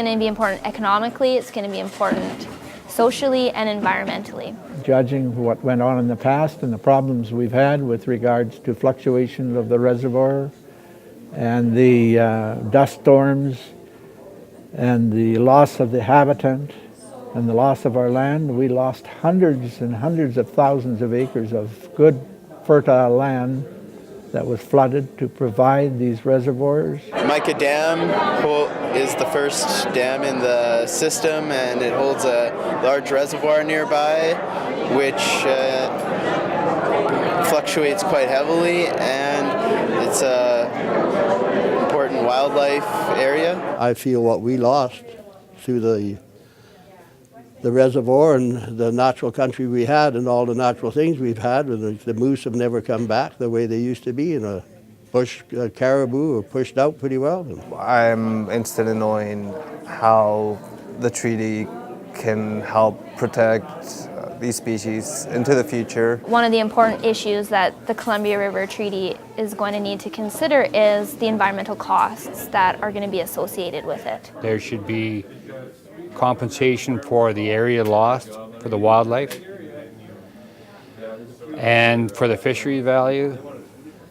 going to be important economically, it's going to be important socially and environmentally. Judging what went on in the past and the problems we've had with regards to fluctuations of the reservoir and the dust storms and the loss of the habitat and the loss of our land, we lost hundreds and hundreds of thousands of acres of good fertile land that was flooded to provide these reservoirs. Mica Dam is the first dam in the system, and it holds a large reservoir nearby, which fluctuates quite heavily, and it's an important wildlife area. I feel what we lost through the reservoir and the natural country we had and all the natural things we've had, the moose have never come back the way they used to be, and a bush caribou are pushed out pretty well. I'm interested in knowing how the treaty can help protect these species into the future. One of the important issues that the Columbia River Treaty is going to need to consider is the environmental costs that are going to be associated with it. There should be compensation for the area lost for the wildlife and for the fishery value.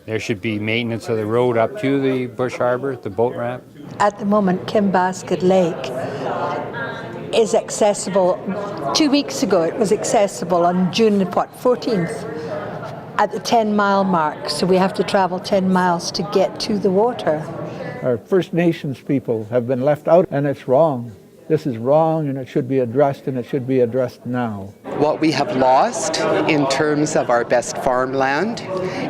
There should be maintenance of the road up to the Bush Harbor, the boat ramp. At the moment, Kinbasket Lake is accessible. 2 weeks ago it was accessible on June 14th at the 10-mile mark, so we have to travel 10 miles to get to the water. Our First Nations people have been left out, and it's wrong. This is wrong, and it should be addressed, and it should be addressed now. What we have lost in terms of our best farmland,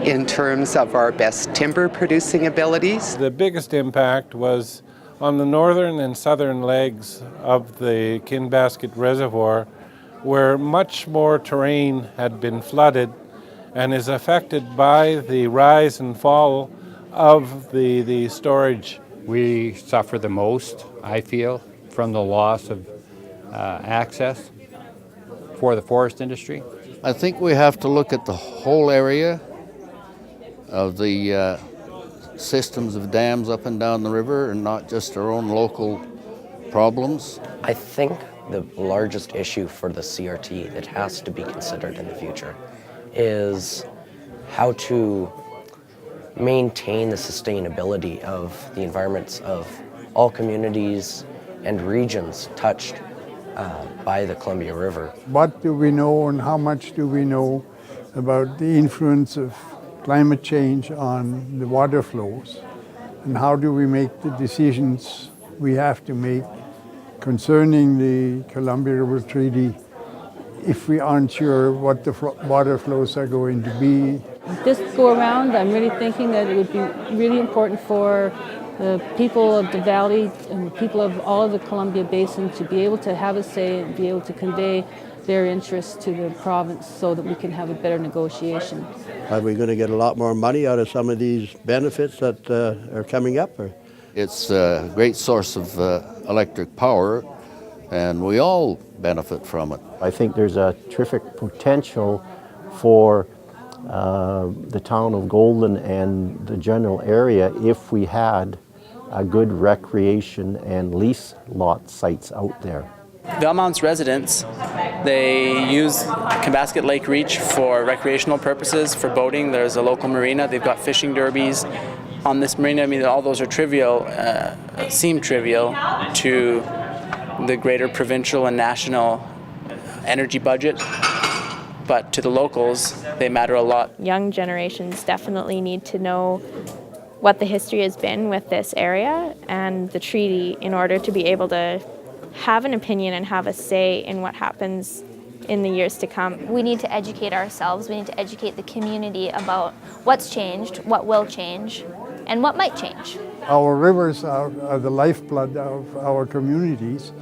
in terms of our best timber producing abilities. The biggest impact was on the northern and southern legs of the Kinbasket Reservoir, where much more terrain had been flooded and is affected by the rise and fall of the storage. We suffer the most, I feel, from the loss of access for the forest industry. I think we have to look at the whole area of the systems of dams up and down the river and not just our own local problems. I think the largest issue for the CRT that has to be considered in the future is how to maintain the sustainability of the environments of all communities and regions touched by the Columbia River. What do we know and how much do we know about the influence of climate change on the water flows? And how do we make the decisions we have to make concerning the Columbia River Treaty if we aren't sure what the water flows are going to be? This go around, I'm really thinking that it would be really important for the people of the valley and the people of all of the Columbia Basin to be able to have a say and be able to convey their interests to the province so that we can have a better negotiation. Are we going to get a lot more money out of some of these benefits that are coming up? Or? It's a great source of electric power, and we all benefit from it. I think there's a terrific potential for the town of Golden and the general area if we had a good recreation and lease lot sites out there. Valemount's residents, they use Kinbasket Lake Reach for recreational purposes, for boating. There's a local marina. They've got fishing derbies on this marina. I mean, all those are trivial, seem trivial to the greater provincial and national energy budget. But to the locals, they matter a lot. Young generations definitely need to know what the history has been with this area and the treaty in order to be able to have an opinion and have a say in what happens in the years to come. We need to educate ourselves, we need to educate the community about what's changed, what will change, and what might change. Our rivers are the lifeblood of our communities.